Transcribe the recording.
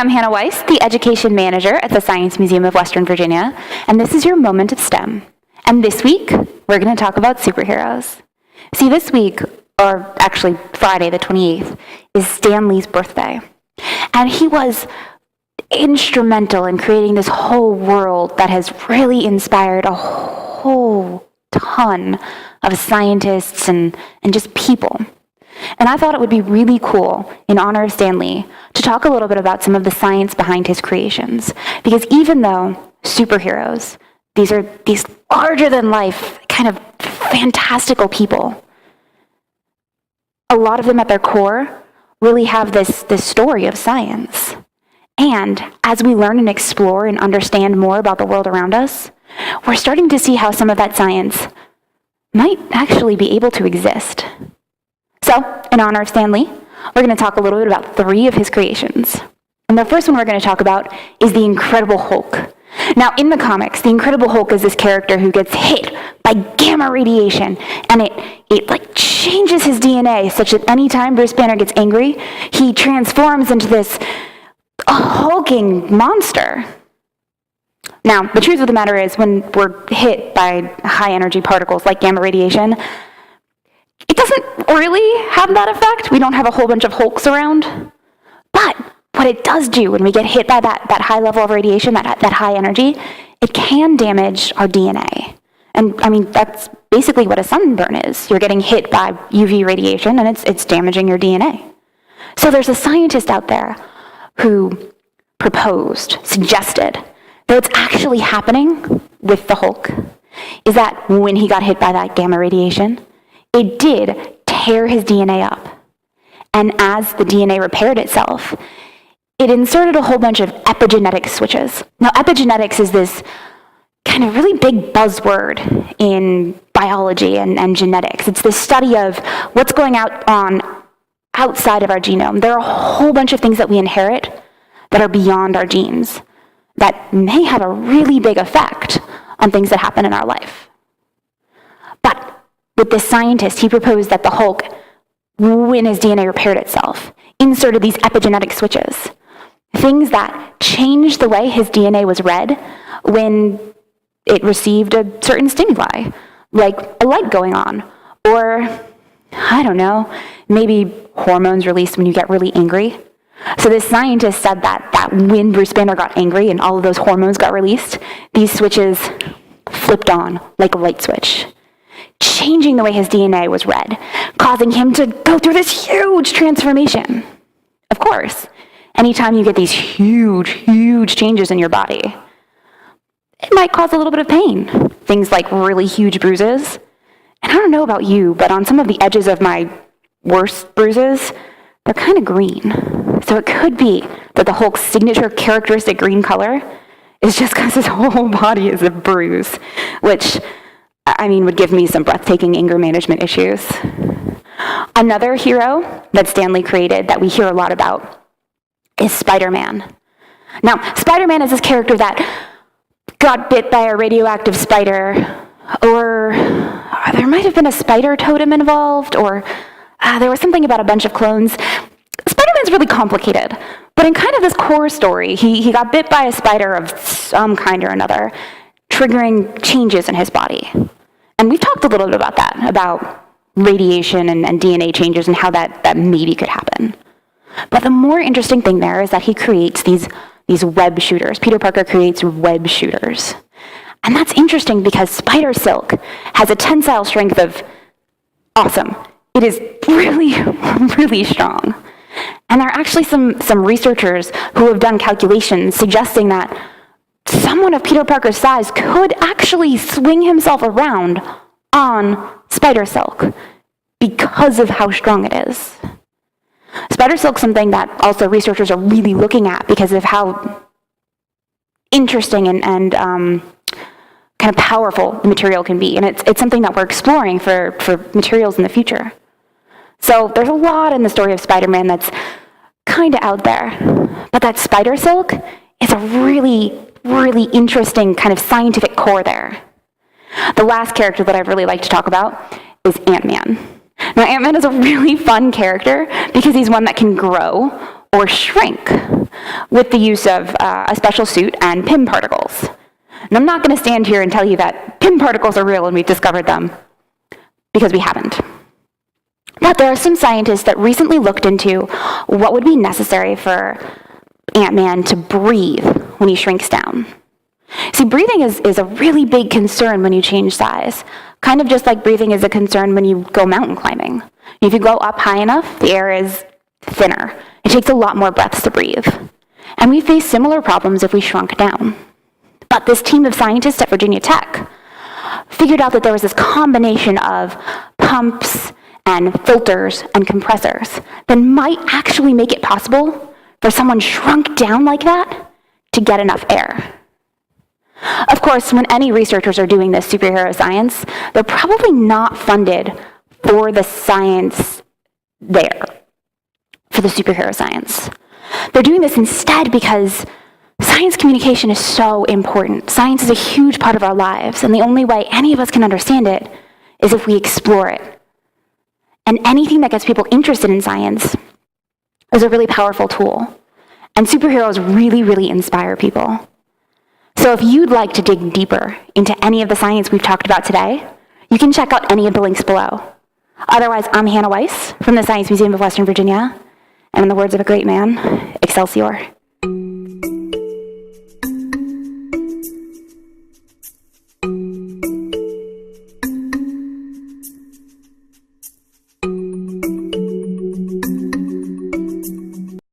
I'm Hannah Weiss, the Education Manager at the Science Museum of Western Virginia, and this is your Moment of STEM. And this week, we're going to talk about superheroes. See, this week, or actually Friday the 28th, is Stan Lee's birthday. And he was instrumental in creating this whole world that has really inspired a whole ton of scientists and just people. And I thought it would be really cool, in honor of Stan Lee, to talk a little bit about some of the science behind his creations. Because even though superheroes, these are these larger-than-life, kind of fantastical people, a lot of them at their core really have this story of science. And as we learn and explore and understand more about the world around us, we're starting to see how some of that science might actually be able to exist. So, in honor of Stan Lee, we're going to talk a little bit about 3 of his creations. And the first one we're going to talk about is the Incredible Hulk. Now, in the comics, the Incredible Hulk is this character who gets hit by gamma radiation, and it like changes his DNA such that anytime Bruce Banner gets angry, he transforms into this hulking monster. Now, the truth of the matter is, when we're hit by high-energy particles like gamma radiation, it doesn't really have that effect. We don't have a whole bunch of Hulks around. But what it does do when we get hit by that high level of radiation, that high energy, it can damage our DNA. And I mean, that's basically what a sunburn is. You're getting hit by UV radiation, and it's damaging your DNA. So there's a scientist out there who suggested that what's actually happening with the Hulk is that when he got hit by that gamma radiation, it did tear his DNA up. And as the DNA repaired itself, it inserted a whole bunch of epigenetic switches. Now, epigenetics is this kind of really big buzzword in biology and genetics. It's the study of what's going on outside of our genome. There are a whole bunch of things that we inherit that are beyond our genes that may have a really big effect on things that happen in our life. But with this scientist, he proposed that the Hulk, when his DNA repaired itself, inserted these epigenetic switches, things that changed the way his DNA was read when it received a certain stimuli, like a light going on, or, I don't know, maybe hormones released when you get really angry. So this scientist said that when Bruce Banner got angry and all of those hormones got released, these switches flipped on like a light switch, changing the way his DNA was read, causing him to go through this huge transformation. Of course, anytime you get these huge changes in your body, it might cause a little bit of pain. Things like really huge bruises. And I don't know about you, but on some of the edges of my worst bruises, they're kind of green. So it could be that the Hulk's signature characteristic green color is just because his whole body is a bruise, which, I mean, would give me some breathtaking anger management issues. Another hero that Stan Lee created that we hear a lot about is Spider-Man. Now, Spider-Man is this character that got bit by a radioactive spider, or there might have been a spider totem involved, or there was something about a bunch of clones. Spider-Man's really complicated, but in kind of this core story, he got bit by a spider of some kind or another, triggering changes in his body. And we've talked a little bit about that, about radiation and DNA changes and how that maybe could happen. But the more interesting thing there is that he creates these web shooters. Peter Parker creates web shooters. And that's interesting because spider silk has a tensile strength of awesome. It is really, really strong. And there are actually some researchers who have done calculations suggesting that someone of Peter Parker's size could actually swing himself around on spider silk because of how strong it is. Spider silk is something that also researchers are really looking at because of how interesting and kind of powerful the material can be. And it's something that we're exploring for materials in the future. So there's a lot in the story of Spider-Man that's kind of out there. But that spider silk is a really, really interesting kind of scientific core there. The last character that I'd really like to talk about is Ant-Man. Now, Ant-Man is a really fun character because he's one that can grow or shrink. with the use of a special suit and PIM particles. And I'm not going to stand here and tell you that PIM particles are real and we've discovered them, because we haven't. But there are some scientists that recently looked into what would be necessary for Ant-Man to breathe when he shrinks down. See, breathing is a really big concern when you change size, kind of just like breathing is a concern when you go mountain climbing. If you go up high enough, the air is thinner. It takes a lot more breaths to breathe. And we face similar problems if we shrunk down. But this team of scientists at Virginia Tech figured out that there was this combination of pumps and filters and compressors that might actually make it possible for someone shrunk down like that to get enough air. Of course, when any researchers are doing this superhero science, they're probably not funded for the science there, for the superhero science. They're doing this instead because science communication is so important. Science is a huge part of our lives, and the only way any of us can understand it is if we explore it. And anything that gets people interested in science is a really powerful tool. And superheroes really, really inspire people. So if you'd like to dig deeper into any of the science we've talked about today, you can check out any of the links below. Otherwise, I'm Hannah Weiss from the Science Museum of Western Virginia, and in the words of a great man, Excelsior.